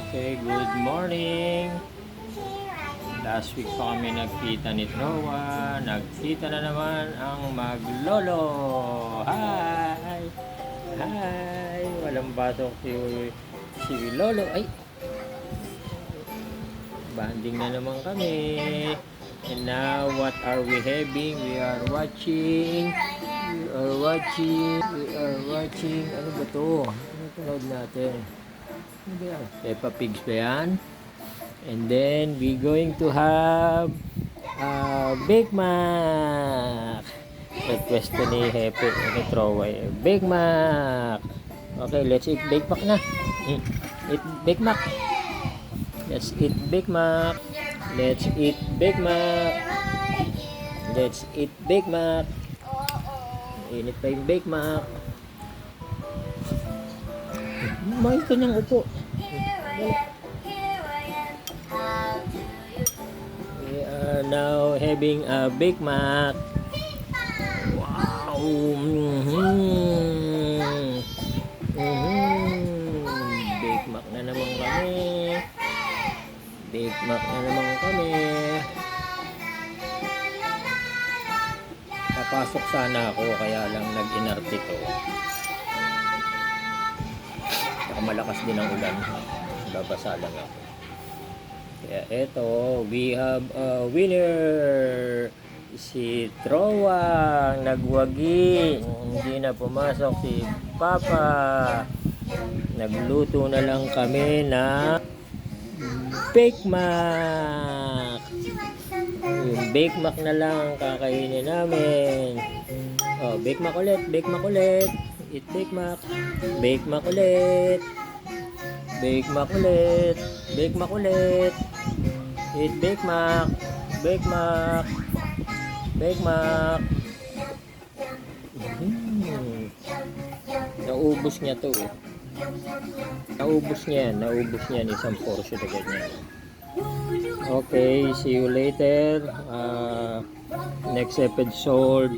Okay, good morning. Last week pa kami nagkita ni Trowa. Nagkita na naman ang maglolo. Hi! Hi! Walang batok si Lolo. Ay! Banding na naman kami. And now, what are we having? We are watching. Ano ba to? Ano tunod natin? Ano ba yan? Peppa Pigs ba yan? And then, we going to have Big Mac. Request to ni Hepe, ni Troy. Big Mac. Okay, let's eat Big Mac na. Eat Big Mac. Let's eat Big Mac. Let's eat Big Mac. Let's eat Big Mac. Init pa yung Big Mac. May kanyang upo. We are now having a Big Mac. Wow! Big Mac na naman kami. Big Mac na naman kami. Papasok sana ako kaya lang nag-inarte to. Malakas din ang ulan. Babasa lang ako. Kaya eto, we have a winner. Si Trowa nagwagi. Hindi na pumasok si Papa. Nagluto na lang kami na Big Mac. Yung Big Mac na lang kakainin namin. Oh, Big Mac ulit, Big Mac ulit. Eat Big Mac. Big Mac ulit. Big Mac ulit. Big Mac ulit. Eat Big Mac. Big Mac. Big Mac. Naubos niya to. Naubos niya isang portion agad niya. Okay, see you later. Next episode,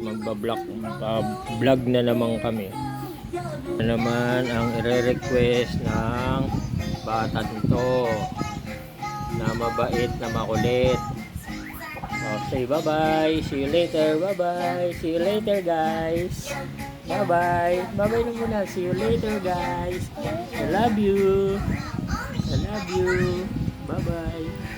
vlog na naman kami. Ano naman ang i-request ng bata nito na mabait, na makulit. Okay, bye-bye. See you later. Bye-bye. See you later, guys. Bye-bye. Bye-bye na muna. See you later, guys. I love you. I love you. Bye-bye.